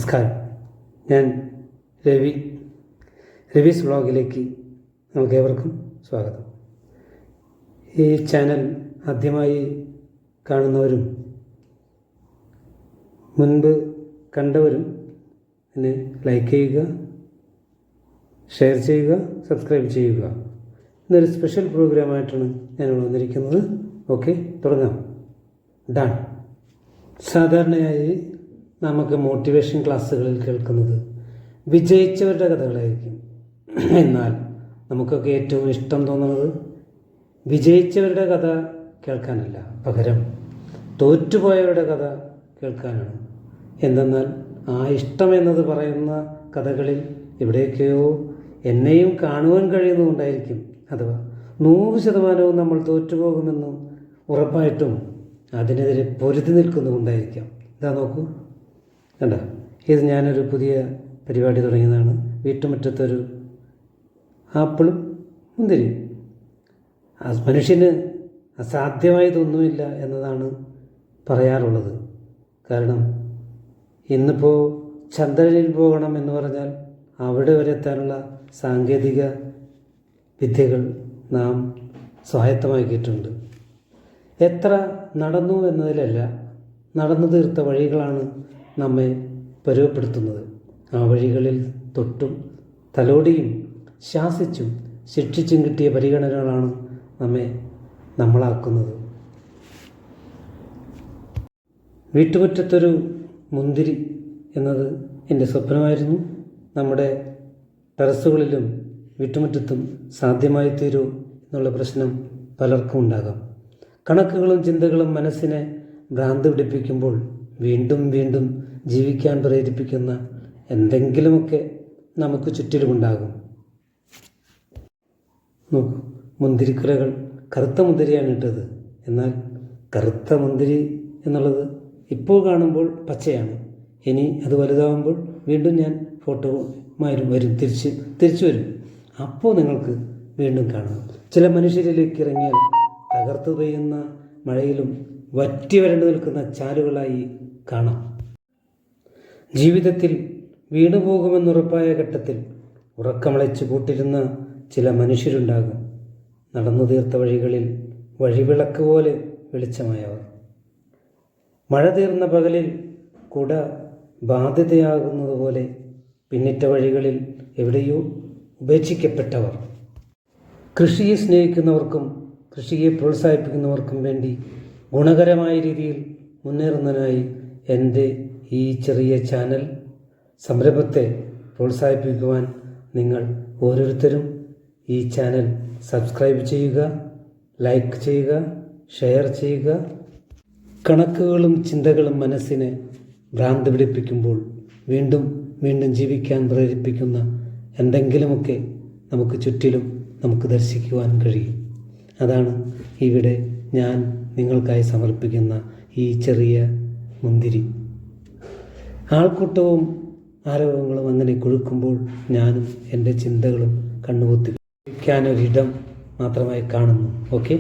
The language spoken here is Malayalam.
നമസ്കാരം. ഞാൻ രവീസ് വ്ളോഗിലേക്ക് നമുക്കേവർക്കും സ്വാഗതം. ഈ ചാനൽ ആദ്യമായി കാണുന്നവരും മുൻപ് കണ്ടവരും എന്നെ ലൈക്ക് ചെയ്യുക, ഷെയർ ചെയ്യുക, സബ്സ്ക്രൈബ് ചെയ്യുക. ഇന്നൊരു സ്പെഷ്യൽ പ്രോഗ്രാമായിട്ടാണ് ഞാനിവിടെ വന്നിരിക്കുന്നത്. ഓക്കെ, തുടങ്ങാം. ഡൺ. സാധാരണയായി നമുക്ക് മോട്ടിവേഷൻ ക്ലാസ്സുകളിൽ കേൾക്കുന്നത് വിജയിച്ചവരുടെ കഥകളായിരിക്കും. എന്നാൽ നമുക്കൊക്കെ ഏറ്റവും ഇഷ്ടം തോന്നുന്നത് വിജയിച്ചവരുടെ കഥ കേൾക്കാനല്ല, പകരം തോറ്റുപോയവരുടെ കഥ കേൾക്കാനാണ്. എന്തെന്നാൽ ആ ഇഷ്ടമെന്നത് പറയുന്ന കഥകളിൽ എവിടെയൊക്കെയോ എന്നെയും കാണുവാൻ കഴിയുന്നുണ്ടായിരിക്കും. അഥവാ 100% നമ്മൾ തോറ്റുപോകുമെന്നും ഉറപ്പായിട്ടും അതിനെതിരെ പൊരുതി നിൽക്കുന്നുണ്ടായിരിക്കാം. ഇതാ നോക്കൂ, കണ്ട, ഇത് ഞാനൊരു പുതിയ പരിപാടി തുടങ്ങിയതാണ്. വീട്ടുമുറ്റത്തൊരു ആപ്പിളും മുന്തിരിയും. മനുഷ്യന് അസാധ്യമായതൊന്നുമില്ല എന്നതാണ് പറയാറുള്ളത്. കാരണം ഇന്നിപ്പോൾ ചന്ദ്രനിൽ പോകണം എന്ന് പറഞ്ഞാൽ അവിടെ വരെ എത്താനുള്ള സാങ്കേതിക വിദ്യകൾ നാം സ്വായത്തമാക്കിയിട്ടുണ്ട്. എത്ര നടന്നു എന്നതിലല്ല, നടന്നു തീർത്ത വഴികളാണ് നമ്മെ പരുവപ്പെടുത്തുന്നത്. ആ വഴികളിൽ തൊട്ടും തലോടിയും ശാസിച്ചും ശിക്ഷിച്ചും കിട്ടിയ പരിഗണനകളാണ് നമ്മെ നമ്മളാക്കുന്നത്. വീട്ടുമുറ്റത്തൊരു മുന്തിരി എന്നത് എൻ്റെ സ്വപ്നമായിരുന്നു. നമ്മുടെ ടെറസുകളിലും വീട്ടുമുറ്റത്തും സാധ്യമായി തീരൂ എന്നുള്ള പ്രശ്നം പലർക്കും ഉണ്ടാകാം. കണക്കുകളും ചിന്തകളും മനസ്സിനെ ഭ്രാന്ത് പിടിപ്പിക്കുമ്പോൾ വീണ്ടും വീണ്ടും ജീവിക്കാൻ പ്രേരിപ്പിക്കുന്ന എന്തെങ്കിലുമൊക്കെ നമുക്ക് ചുറ്റിലുമുണ്ടാകും. നോക്കൂ, മുന്തിരിക്കുലകൾ കറുത്ത മുന്തിരിയാണ് ഇട്ടത്. എന്നാൽ കറുത്ത മുന്തിരി എന്നുള്ളത് ഇപ്പോൾ കാണുമ്പോൾ പച്ചയാണ്. ഇനി അത് വലുതാവുമ്പോൾ വീണ്ടും ഞാൻ ഫോട്ടോമാരും തിരിച്ചു വരും. അപ്പോൾ നിങ്ങൾക്ക് വീണ്ടും കാണാം. ചില മനുഷ്യരിലേക്ക് ഇറങ്ങിയാൽ തകർത്തു പെയ്യുന്ന മഴയിലും വറ്റി വരണ്ടു നിൽക്കുന്ന ചാലുകളായി കാണാം. ജീവിതത്തിൽ വീണുപോകുമെന്നുറപ്പായ ഘട്ടത്തിൽ ഉറക്കമളച്ച് കൂട്ടിരുന്ന ചില മനുഷ്യരുണ്ടാകും. നടന്നു തീർത്ത വഴികളിൽ വഴിവിളക്ക് പോലെ വെളിച്ചമായവർ. മഴ തീർന്ന പകലിൽ കുട ബാധ്യതയാകുന്നത് പോലെ പിന്നിട്ട വഴികളിൽ എവിടെയോ ഉപേക്ഷിക്കപ്പെട്ടവർ. കൃഷിയെ സ്നേഹിക്കുന്നവർക്കും കൃഷിയെ പ്രോത്സാഹിപ്പിക്കുന്നവർക്കും വേണ്ടി ഗുണകരമായ രീതിയിൽ മുന്നേറുന്നതിനായി എൻ്റെ ഈ ചെറിയ ചാനൽ സംരംഭത്തെ പ്രോത്സാഹിപ്പിക്കുവാൻ നിങ്ങൾ ഓരോരുത്തരും ഈ ചാനൽ സബ്സ്ക്രൈബ് ചെയ്യുക, ലൈക്ക് ചെയ്യുക, ഷെയർ ചെയ്യുക. കണക്കുകളും ചിന്തകളും മനസ്സിനെ ഭ്രാന്ത് പിടിപ്പിക്കുമ്പോൾ വീണ്ടും വീണ്ടും ജീവിക്കാൻ പ്രേരിപ്പിക്കുന്ന എന്തെങ്കിലുമൊക്കെ നമുക്ക് ചുറ്റിലും നമുക്ക് ദർശിക്കുവാൻ കഴിയും. അതാണ് ഇവിടെ ഞാൻ നിങ്ങൾക്കായി സമർപ്പിക്കുന്ന ഈ ചെറിയ മുന്തിരി. ആൾക്കൂട്ടവും ആരവങ്ങളും അങ്ങനെ കൊഴുക്കുമ്പോൾ ഞാനും എൻ്റെ ചിന്തകളും കണ്ണുപൊത്തിക്കാനൊരിടം മാത്രമായി കാണുന്നു. ഓക്കെ.